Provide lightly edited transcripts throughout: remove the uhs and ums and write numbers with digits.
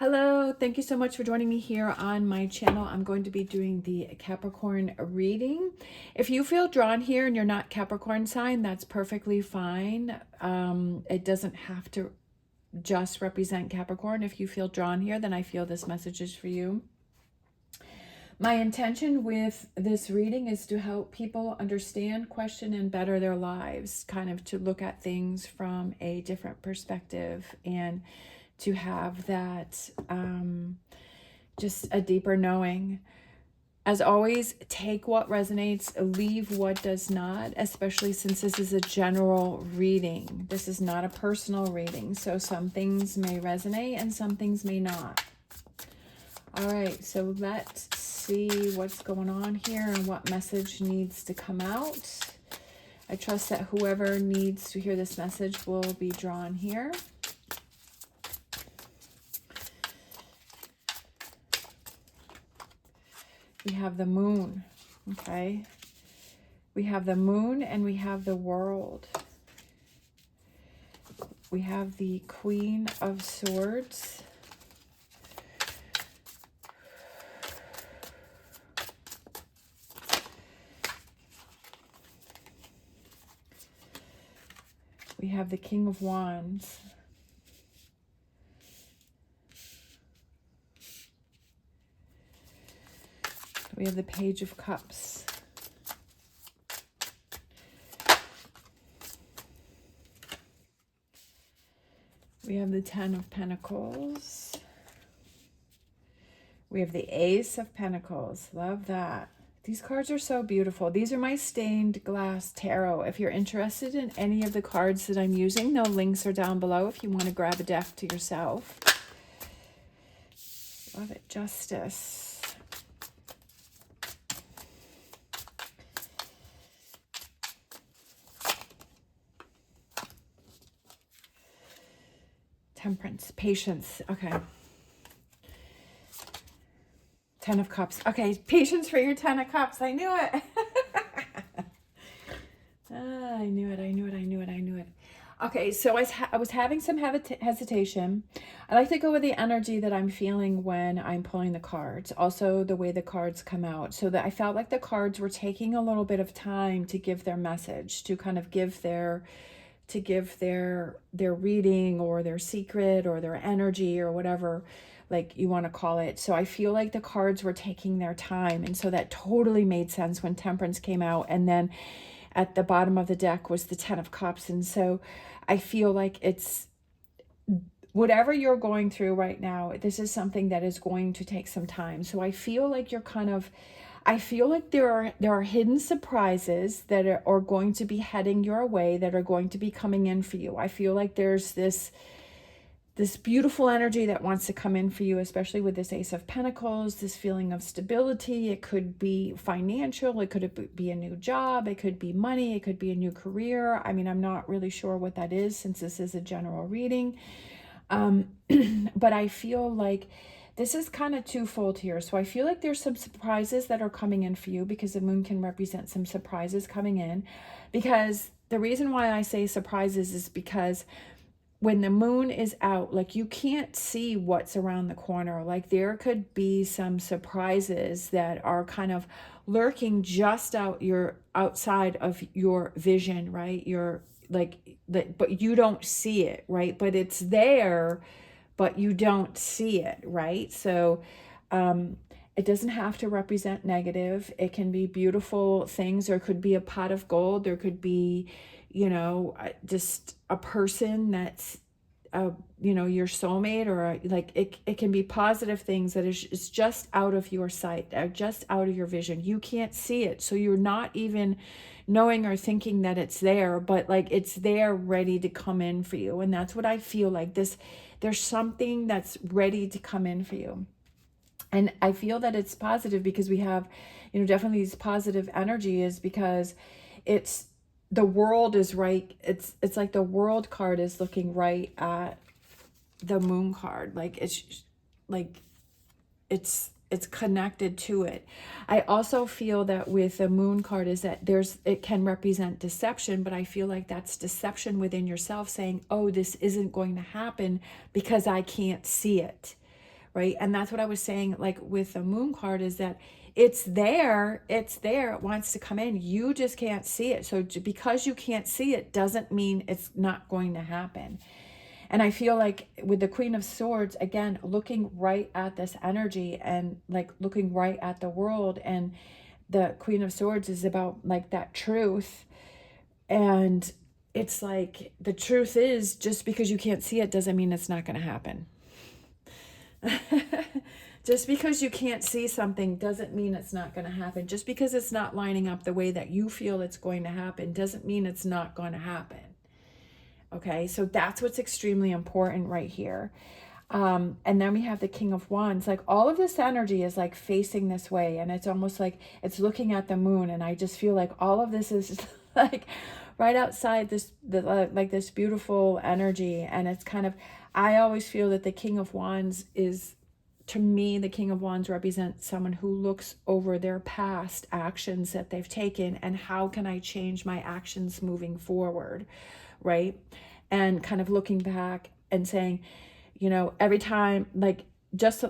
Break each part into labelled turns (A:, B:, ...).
A: Hello, thank you so much for joining me here on my channel. I'm going to be doing the Capricorn reading. If you feel drawn here and you're not Capricorn sign, that's perfectly fine. It doesn't have to just represent Capricorn. If you feel drawn here, then I feel this message is for you. My intention with this reading is to help people understand, question, and better their lives, kind of to look at things from a different perspective and to have that just a deeper knowing. As always, take what resonates, leave what does not, especially since this is a general reading. This is not a personal reading, so some things may resonate and some things may not. All right, so let's see what's going on here and what message needs to come out. I trust that whoever needs to hear this message will be drawn here. We have the moon, okay? We have the moon and we have the world. We have the Queen of Swords. We have the King of Wands. We have the Page of Cups. We have the Ten of Pentacles. We have the Ace of Pentacles. Love that. These cards are so beautiful. These are my stained glass tarot. If you're interested in any of the cards that I'm using, the links are down below if you want to grab a deck to yourself. Love it. Justice. Temperance, patience. Okay. Ten of Cups. Okay, patience for your Ten of Cups. I knew it. I knew it. Okay, so I was having some hesitation. I like to go with the energy that I'm feeling when I'm pulling the cards. Also, the way the cards come out. So that I felt like the cards were taking a little bit of time to give their message, to kind of give their reading or their secret or their energy or whatever like you want to call it. So I feel like the cards were taking their time, and so that totally made sense when Temperance came out, and then at the bottom of the deck was the Ten of Cups. And so I feel like it's whatever you're going through right now, this is something that is going to take some time. So I feel like you're kind of, I feel like there are hidden surprises that are going to be heading your way, that are going to be coming in for you. I feel like there's this beautiful energy that wants to come in for you, especially with this Ace of Pentacles, this feeling of stability. It could be financial, it could be a new job, it could be money, it could be a new career. I mean, I'm not really sure what that is since this is a general reading. But I feel like this is kind of twofold here. So I feel like there's some surprises that are coming in for you, because the moon can represent some surprises coming in. Because the reason why I say surprises is because when the moon is out, like, you can't see what's around the corner. Like, there could be some surprises that are kind of lurking just outside of your vision, right? But you don't see it, right? But it's there, but you don't see it, right? So it doesn't have to represent negative. It can be beautiful things. There could be a pot of gold. There could be, just a person that's, your soulmate, or it can be positive things that is just out of your sight, just out of your vision. You can't see it. So you're not even knowing or thinking that it's there, but like it's there ready to come in for you. And that's what I feel like there's something that's ready to come in for you. And I feel that it's positive because we have, definitely this positive energy, is because the world is right. It's like the world card is looking right at the moon card. Like it's connected to it. I also feel that with the moon card is that it can represent deception, but I feel like that's deception within yourself saying, oh, this isn't going to happen because I can't see it. right? And that's what I was saying, like with the moon card, is that it's there, it wants to come in. You just can't see it. So because you can't see it doesn't mean it's not going to happen. And I feel like with the Queen of Swords, again, looking right at this energy and like looking right at the world, and the Queen of Swords is about like that truth. And it's like, the truth is, just because you can't see it doesn't mean it's not going to happen. Just because you can't see something doesn't mean it's not going to happen. Just because it's not lining up the way that you feel it's going to happen doesn't mean it's not going to happen. Okay, so that's what's extremely important right here. And then we have the King of Wands. Like all of this energy is like facing this way, and it's almost like it's looking at the moon. And I just feel like all of this is like right outside this, like this beautiful energy. And it's kind of, I always feel that the King of Wands is, to me, the King of Wands represents someone who looks over their past actions that they've taken and how can I change my actions moving forward, right? And kind of looking back and saying, you know, every time, like just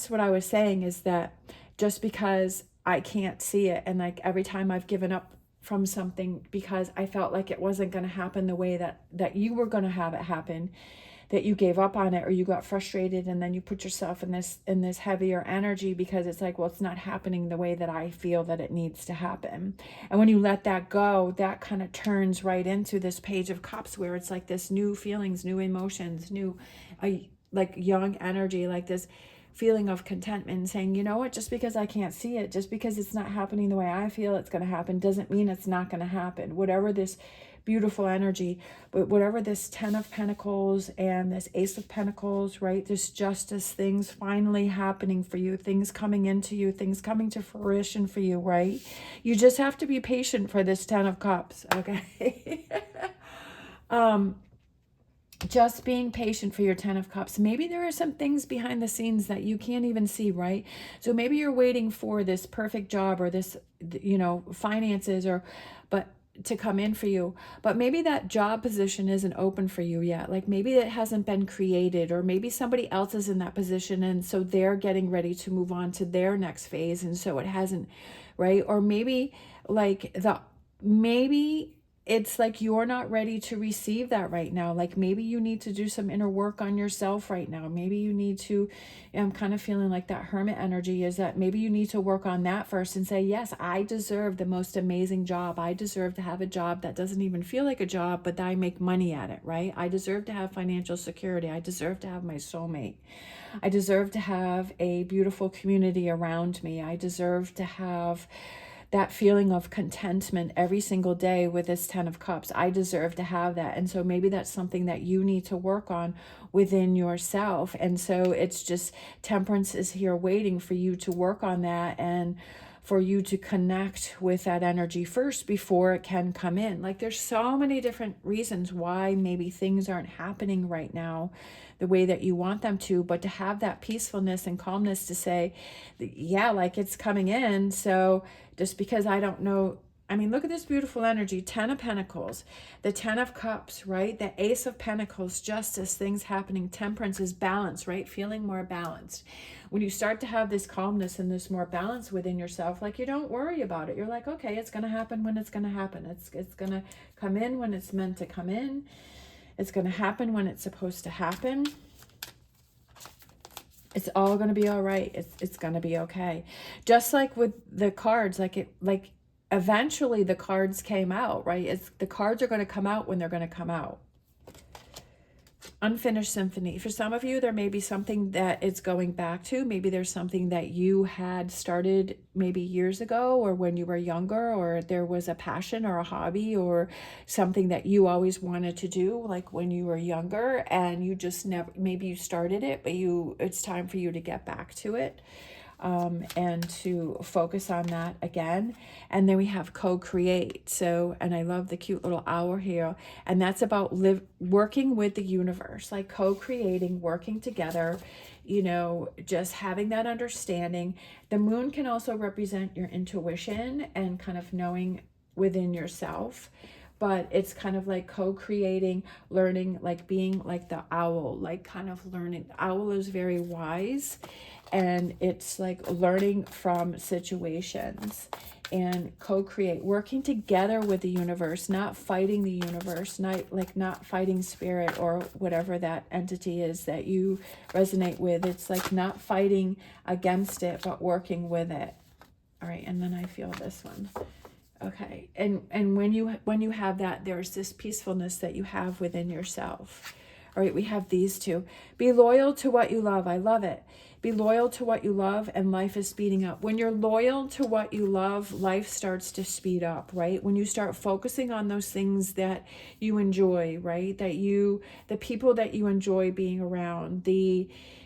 A: what I was saying is that just because I can't see it, and like every time I've given up from something because I felt like it wasn't going to happen the way that you were going to have it happen, that you gave up on it, or you got frustrated, and then you put yourself in this heavier energy because it's like, well, it's not happening the way that I feel that it needs to happen. And when you let that go, that kind of turns right into this Page of Cups, where it's like this new feelings, new emotions, new like young energy, like this feeling of contentment, and saying, you know what, just because I can't see it, just because it's not happening the way I feel it's going to happen, doesn't mean it's not going to happen. Whatever this beautiful energy, but whatever this 10 of Pentacles and this Ace of Pentacles, right? This justice, things finally happening for you, things coming into you, things coming to fruition for you, right? You just have to be patient for this 10 of Cups, okay? Just being patient for your 10 of Cups. Maybe there are some things behind the scenes that you can't even see, right? So maybe you're waiting for this perfect job or this, you know, finances, or, but to come in for you, but maybe that job position isn't open for you yet. Like maybe it hasn't been created, or maybe somebody else is in that position and so they're getting ready to move on to their next phase, and so it hasn't, right? Or maybe like maybe it's like you're not ready to receive that right now. Like maybe you need to do some inner work on yourself right now. Maybe you need to, I'm kind of feeling like that Hermit energy is that maybe you need to work on that first and say, yes, I deserve the most amazing job. I deserve to have a job that doesn't even feel like a job, but that I make money at it, right? I deserve to have financial security. I deserve to have my soulmate. I deserve to have a beautiful community around me. I deserve to have that feeling of contentment every single day with this 10 of Cups. I deserve to have that. And so maybe that's something that you need to work on within yourself. And so it's just, Temperance is here waiting for you to work on that, and for you to connect with that energy first before it can come in. Like there's so many different reasons why maybe things aren't happening right now the way that you want them to, but to have that peacefulness and calmness to say, yeah, like it's coming in. So just because I don't know, I mean, look at this beautiful energy, 10 of Pentacles, the 10 of Cups, right? The Ace of Pentacles, justice, things happening. Temperance is balance, right? Feeling more balanced. When you start to have this calmness and this more balance within yourself, like you don't worry about it. You're like, okay, it's going to happen when it's going to happen. It's going to come in when it's meant to come in. It's going to happen when it's supposed to happen. It's all going to be all right. It's going to be okay. Just like with the cards, like eventually the cards came out, right? The cards are going to come out when they're going to come out. Unfinished symphony. For some of you, there may be something that it's going back to. Maybe there's something that you had started maybe years ago, or when you were younger, or there was a passion or a hobby or something that you always wanted to do, like when you were younger, and you just never, maybe you started it, but it's time for you to get back to it. And to focus on that again. And then we have co-create. So, and I love the cute little owl here. And that's about working with the universe, like co-creating, working together, you know, just having that understanding. The moon can also represent your intuition and kind of knowing within yourself, but it's kind of like co-creating, learning, like being like the owl, like kind of learning. The owl is very wise, and it's like learning from situations and co-create, working together with the universe, not fighting the universe, not fighting spirit or whatever that entity is that you resonate with. It's like not fighting against it, but working with it. All right, and then I feel this one. Okay, and when you have that, there's this peacefulness that you have within yourself. All right, we have these two. Be loyal to what you love. I love it. Be loyal to what you love, and life is speeding up. When you're loyal to what you love, life starts to speed up, right? When you start focusing on those things that you enjoy, right? The people that you enjoy being around,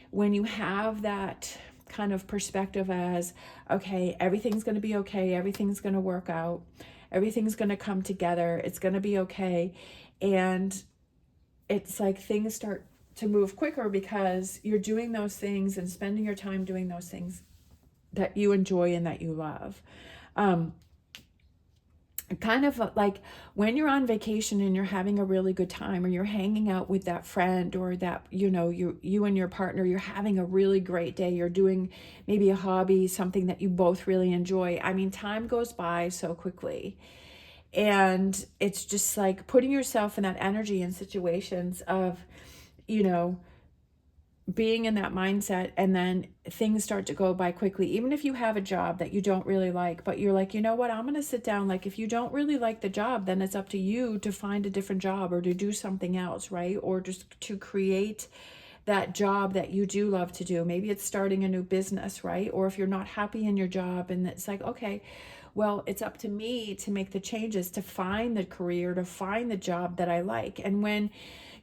A: when you have that kind of perspective as, okay, everything's going to be okay, everything's going to work out, everything's going to come together, it's going to be okay. And it's like things start to move quicker because you're doing those things and spending your time doing those things that you enjoy and that you love. Kind of like when you're on vacation and you're having a really good time, or you're hanging out with that friend, or that, you and your partner, you're having a really great day, you're doing maybe a hobby, something that you both really enjoy. I mean, time goes by so quickly. And it's just like putting yourself in that energy in situations of, being in that mindset, and then things start to go by quickly. Even if you have a job that you don't really like, but you're like, you know what, I'm going to sit down. Like, if you don't really like the job, then it's up to you to find a different job or to do something else, right? Or just to create that job that you do love to do. Maybe it's starting a new business, right? Or if you're not happy in your job, and it's like, okay, well, it's up to me to make the changes, to find the career, to find the job that I like. And when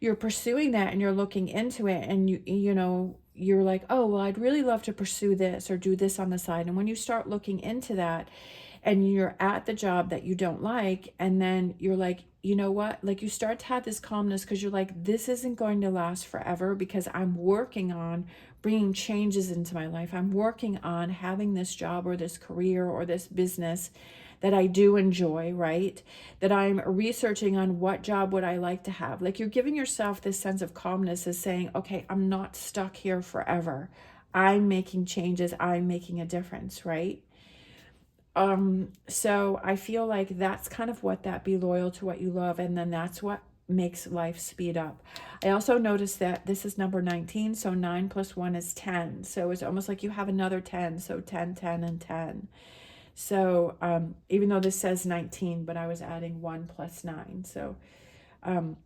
A: you're pursuing that and you're looking into it, and you're like, oh, well, I'd really love to pursue this or do this on the side. And when you start looking into that, and you're at the job that you don't like, and then you're like, you know what, like you start to have this calmness, because you're like, this isn't going to last forever, because I'm working on bringing changes into my life. I'm working on having this job or this career or this business that I do enjoy, right? That I'm researching on what job would I like to have. Like, you're giving yourself this sense of calmness, as saying, okay, I'm not stuck here forever. I'm making changes. I'm making a difference, right? So I feel like that's kind of what that be loyal to what you love, and then that's what makes life speed up. I also noticed that this is number 19, so 9 plus 1 is 10. So it's almost like you have another 10, so 10, 10, and 10. So even though this says 19, but I was adding 1 plus 9. So, oh,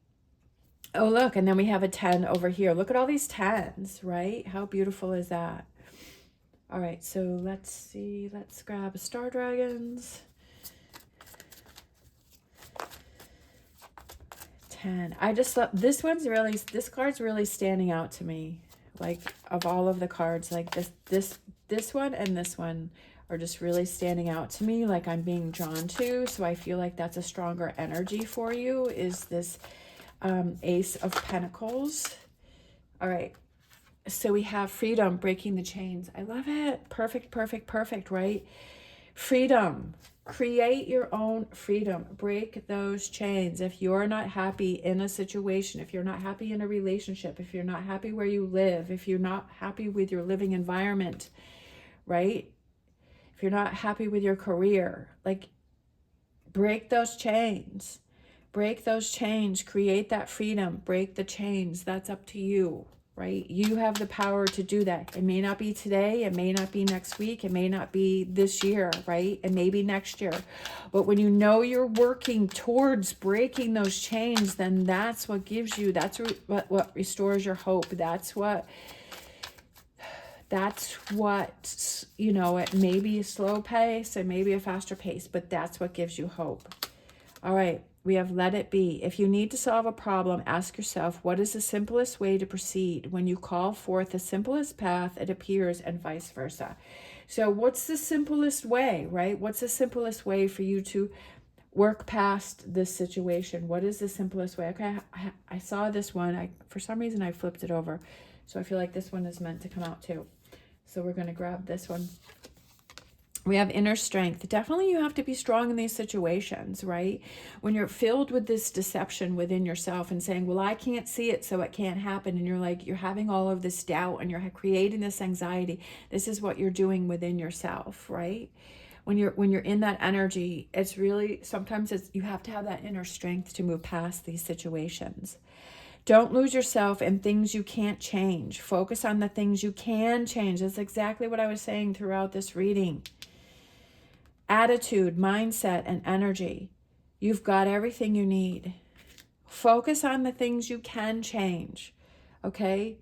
A: look, and then we have a 10 over here. Look at all these 10s, right? How beautiful is that? All right, so let's see. Let's grab a Star Dragons. 10. I just love this card's really standing out to me. Like, of all of the cards, like this one and this one are just really standing out to me, like I'm being drawn to. So I feel like that's a stronger energy for you, is this Ace of Pentacles. All right. So we have freedom, breaking the chains. I love it. Perfect, perfect, perfect, right? Freedom. Create your own freedom. Break those chains. If you're not happy in a situation, if you're not happy in a relationship, if you're not happy where you live, if you're not happy with your living environment, right? If you're not happy with your career, like, break those chains. Break those chains. Create that freedom. Break the chains. That's up to you. Right? You have the power to do that. It may not be today. It may not be next week. It may not be this year, right? It may be next year. But when you know you're working towards breaking those chains, then that's what gives you, that's what restores your hope. That's what, it may be a slow pace, it may be a faster pace, but that's what gives you hope. All right. We have let it be. If you need to solve a problem, ask yourself, what is the simplest way to proceed? When you call forth the simplest path, it appears, and vice versa. So what's the simplest way, right? What's the simplest way for you to work past this situation? What is the simplest way? Okay, I saw this one. For some reason, I flipped it over. So I feel like this one is meant to come out too. So we're going to grab this one. We have inner strength. Definitely you have to be strong in these situations, right? When you're filled with this deception within yourself and saying, well, I can't see it, so it can't happen. And you're like, you're having all of this doubt and you're creating this anxiety. This is what you're doing within yourself, right? When you're in that energy, it's really, sometimes you have to have that inner strength to move past these situations. Don't lose yourself in things you can't change. Focus on the things you can change. That's exactly what I was saying throughout this reading. Attitude, mindset, and energy. You've got everything you need. Focus on the things you can change, okay?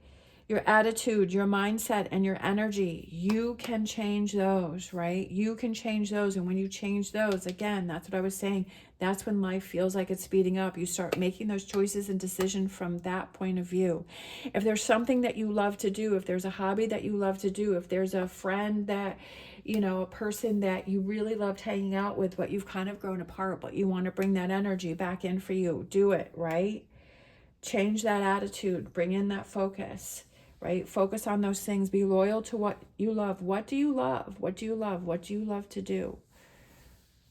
A: Your attitude, your mindset, and your energy, you can change those, right? You can change those. And when you change those, again, that's what I was saying, that's when life feels like it's speeding up. You start making those choices and decisions from that point of view. If there's something that you love to do, if there's a hobby that you love to do, if there's a friend that, you know, a person that you really loved hanging out with, but you've kind of grown apart, but you want to bring that energy back in for you, do it, right? Change that attitude, bring in that focus, right? Focus on those things. Be loyal to what you love. What do you love? What do you love? What do you love to do?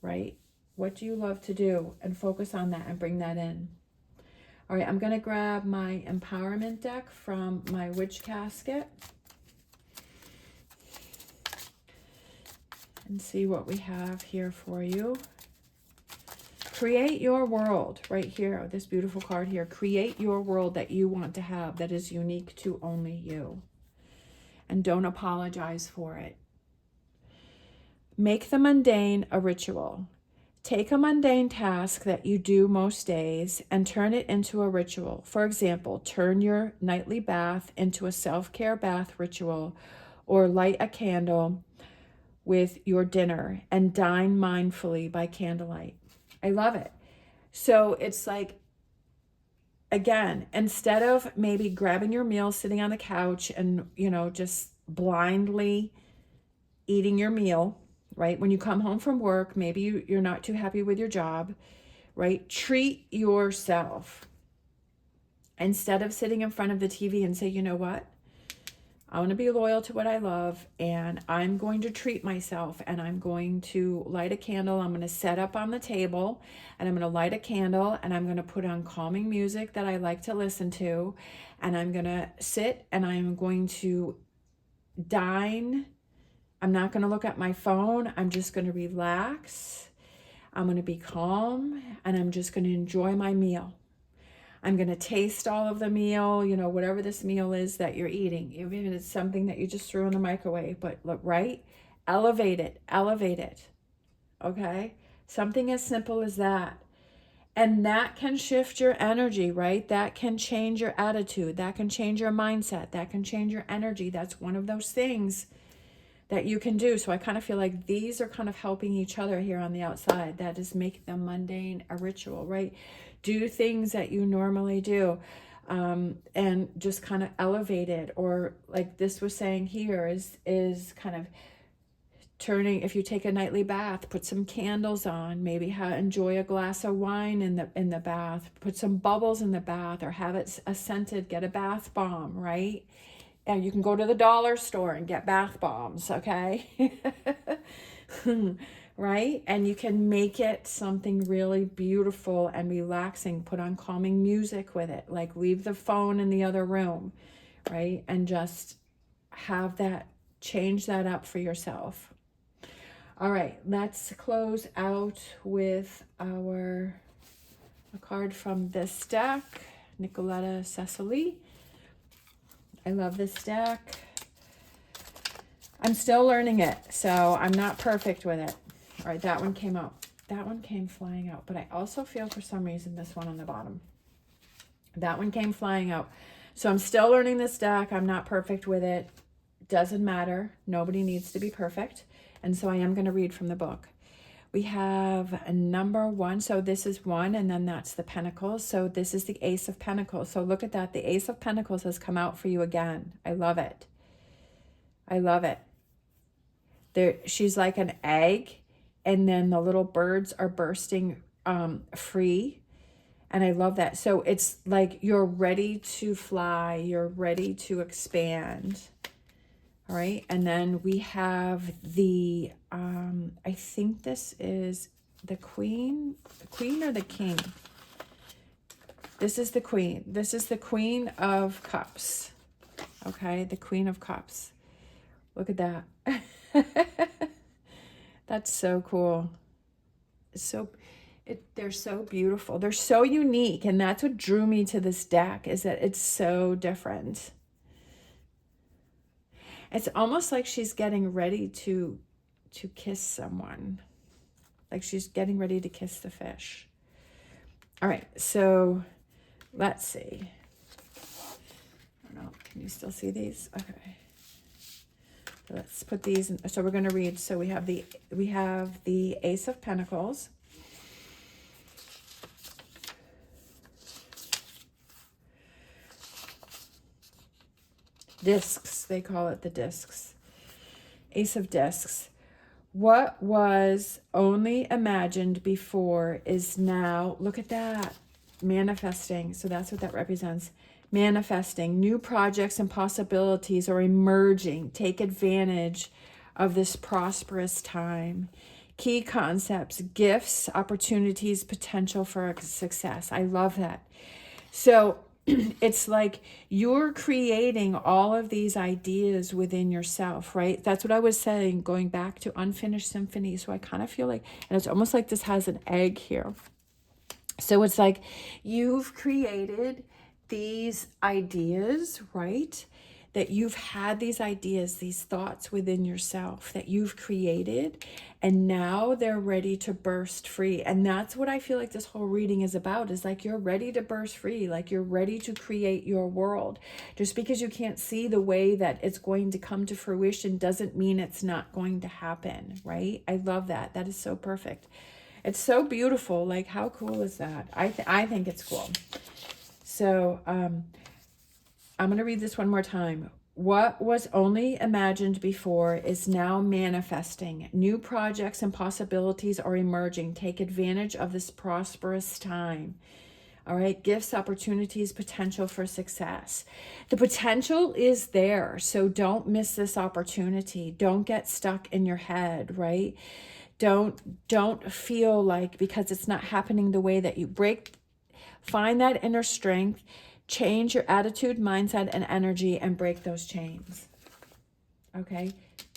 A: Right? What do you love to do? And focus on that and bring that in. All right, I'm going to grab my empowerment deck from my witch casket and see what we have here for you. Create your world right here, this beautiful card here. Create your world that you want to have, that is unique to only you. And don't apologize for it. Make the mundane a ritual. Take a mundane task that you do most days and turn it into a ritual. For example, turn your nightly bath into a self-care bath ritual, or light a candle with your dinner and dine mindfully by candlelight. I love it. So it's like, again, instead of maybe grabbing your meal, sitting on the couch and, you know, just blindly eating your meal, right? When you come home from work, maybe you're not too happy with your job, right? Treat yourself. Instead of sitting in front of the TV and say, you know what? I want to be loyal to what I love, and I'm going to treat myself, and I'm going to light a candle. I'm going to set up on the table, and I'm going to light a candle, and I'm going to put on calming music that I like to listen to, and I'm going to sit, and I'm going to dine. I'm not going to look at my phone. I'm just going to relax. I'm going to be calm, and I'm just going to enjoy my meal. I'm going to taste all of the meal, you know, whatever this meal is that you're eating, even if it's something that you just threw in the microwave, but look, right? Elevate it, okay? Something as simple as that. And that can shift your energy, right? That can change your attitude. That can change your mindset. That can change your energy. That's one of those things that you can do. So I kind of feel like these are kind of helping each other here on the outside. That is make the mundane a ritual, right? Do things that you normally do, and just kind of elevate it. Or like this was saying here is kind of turning, if you take a nightly bath, put some candles on, maybe enjoy a glass of wine in the bath, put some bubbles in the bath, or have it scented, get a bath bomb, right? And you can go to the dollar store and get bath bombs, okay? Right? And you can make it something really beautiful and relaxing. Put on calming music with it. Like leave the phone in the other room, right? And just have that, change that up for yourself. All right, let's close out with a card from this deck, Nicoletta Cecily. I love this deck. I'm still learning it, so I'm not perfect with it. All right, that one came out. That one came flying out, but I also feel for some reason this one on the bottom. That one came flying out. So I'm still learning this deck. I'm not perfect with it. Doesn't matter. Nobody needs to be perfect. And so I am going to read from the book. We have a number 1. So this is 1, and then that's the Pentacles. So this is the Ace of Pentacles. So look at that. The Ace of Pentacles has come out for you again. I love it. I love it. She's like an egg, and then the little birds are bursting free. And I love that. So it's like you're ready to fly. You're ready to expand. All right. And then we have the, I think this is the queen or the king. This is the queen. This is the Queen of Cups. Okay. The Queen of Cups. Look at that. That's so cool. They're so beautiful. They're so unique. And that's what drew me to this deck, is that it's so different. It's almost like she's getting ready to kiss someone. Like she's getting ready to kiss the fish. All right, so let's see. I don't know, can you still see these? Okay. So let's put these in. So we're going to read. So we have the Ace of Pentacles. Discs, they call it the discs. Ace of Discs. What was only imagined before is now, look at that, manifesting. So that's what that represents. Manifesting. New projects and possibilities are emerging. Take advantage of this prosperous time. Key concepts, gifts, opportunities, potential for success. I love that. So it's like you're creating all of these ideas within yourself, right? That's what I was saying, going back to Unfinished Symphony. So I kind of feel like, and it's almost like this has an egg here. So it's like you've created these ideas, right? That you've had these ideas, these thoughts within yourself that you've created, and now they're ready to burst free. And that's what I feel like this whole reading is about, is like you're ready to burst free, like you're ready to create your world. Just because you can't see the way that it's going to come to fruition doesn't mean it's not going to happen, right? I love that. That is so perfect. It's so beautiful. Like, how cool is that? I think it's cool. So, I'm going to read this one more time. What was only imagined before is now manifesting. New projects and possibilities are emerging. Take advantage of this prosperous time. All right. Gifts, opportunities, potential for success. The potential is there. So don't miss this opportunity. Don't get stuck in your head, right? Don't feel like because it's not happening the way that you find that inner strength. Change your attitude, mindset, and energy and break those chains. Okay?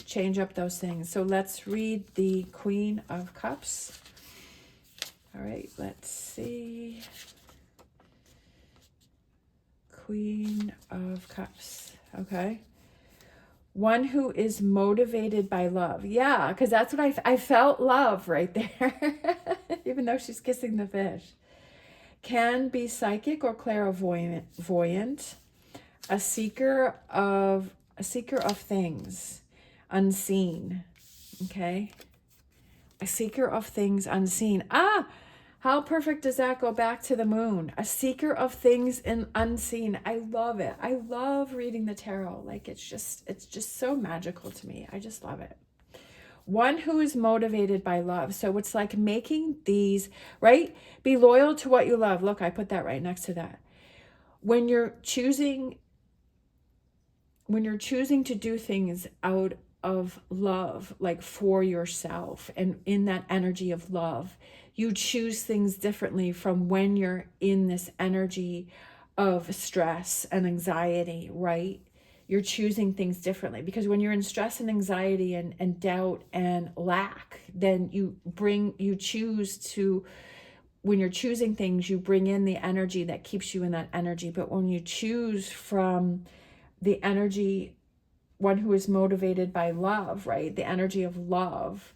A: Change up those things. So let's read the Queen of Cups. All right, let's see. Queen of Cups. Okay? One who is motivated by love. Yeah, because that's what I felt love right there. Even though she's kissing the fish. Can be psychic or clairvoyant, a seeker of things unseen. Okay, a seeker of things unseen. How perfect does that go back to the moon? A seeker of things unseen. I love it. I love reading the tarot. Like it's just so magical to me. I just love it. One who is motivated by love. So it's like making these, right? Be loyal to what you love. Look, I put that right next to that. When you're choosing to do things out of love, like for yourself and in that energy of love, you choose things differently from when you're in this energy of stress and anxiety, right? You're choosing things differently, because when you're in stress and anxiety and doubt and lack, then when you're choosing things, you bring in the energy that keeps you in that energy. But when you choose from the energy, one who is motivated by love, right? The energy of love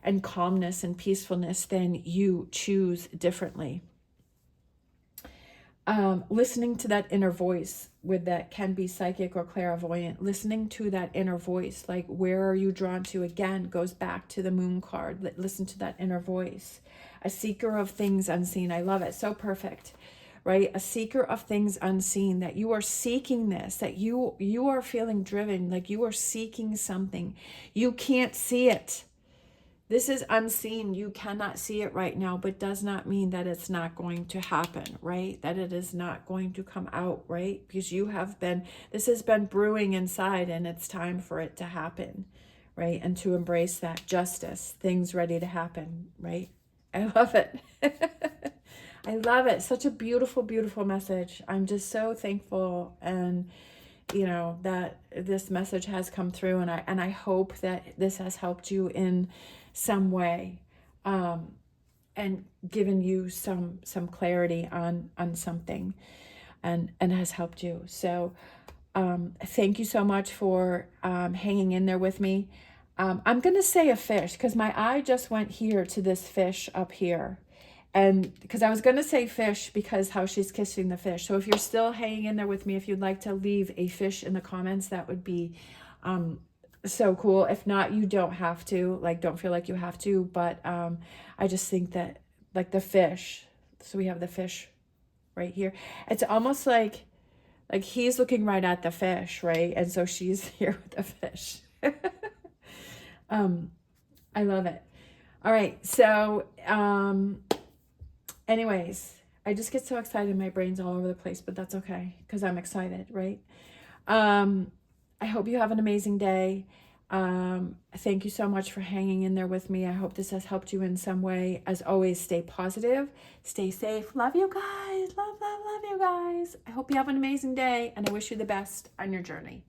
A: and calmness and peacefulness, then you choose differently. Listening to that inner voice, with that can be psychic or clairvoyant, listening to that inner voice, like where are you drawn to? Again, goes back to the moon card. Listen to that inner voice. A seeker of things unseen. I love it. So perfect, right? A seeker of things unseen, that you are seeking this, that you are feeling driven, like you are seeking something. You can't see it. This is unseen. You cannot see it right now, but does not mean that it's not going to happen, right? That it is not going to come out, right? Because this has been brewing inside, and it's time for it to happen, right? And to embrace that justice, things ready to happen, right? I love it. I love it. Such a beautiful, beautiful message. I'm just so thankful, and that this message has come through, and I hope that this has helped you in some way, and given you some clarity on something, and has helped you. So thank you so much for hanging in there with me. I'm gonna say a fish, because my eye just went here to this fish up here. And because I was going to say fish, because how she's kissing the fish. So if you're still hanging in there with me, if you'd like to leave a fish in the comments, that would be so cool. If not, you don't have to, like, don't feel like you have to. But I just think that, like, the fish. So we have the fish right here. It's almost like he's looking right at the fish, right? And so she's here with the fish. I love it. All right. So, anyways, I just get so excited. My brain's all over the place, but that's okay, because I'm excited, right? I hope you have an amazing day. Thank you so much for hanging in there with me. I hope this has helped you in some way. As always, stay positive, stay safe. Love you guys. Love, love, love you guys. I hope you have an amazing day, and I wish you the best on your journey.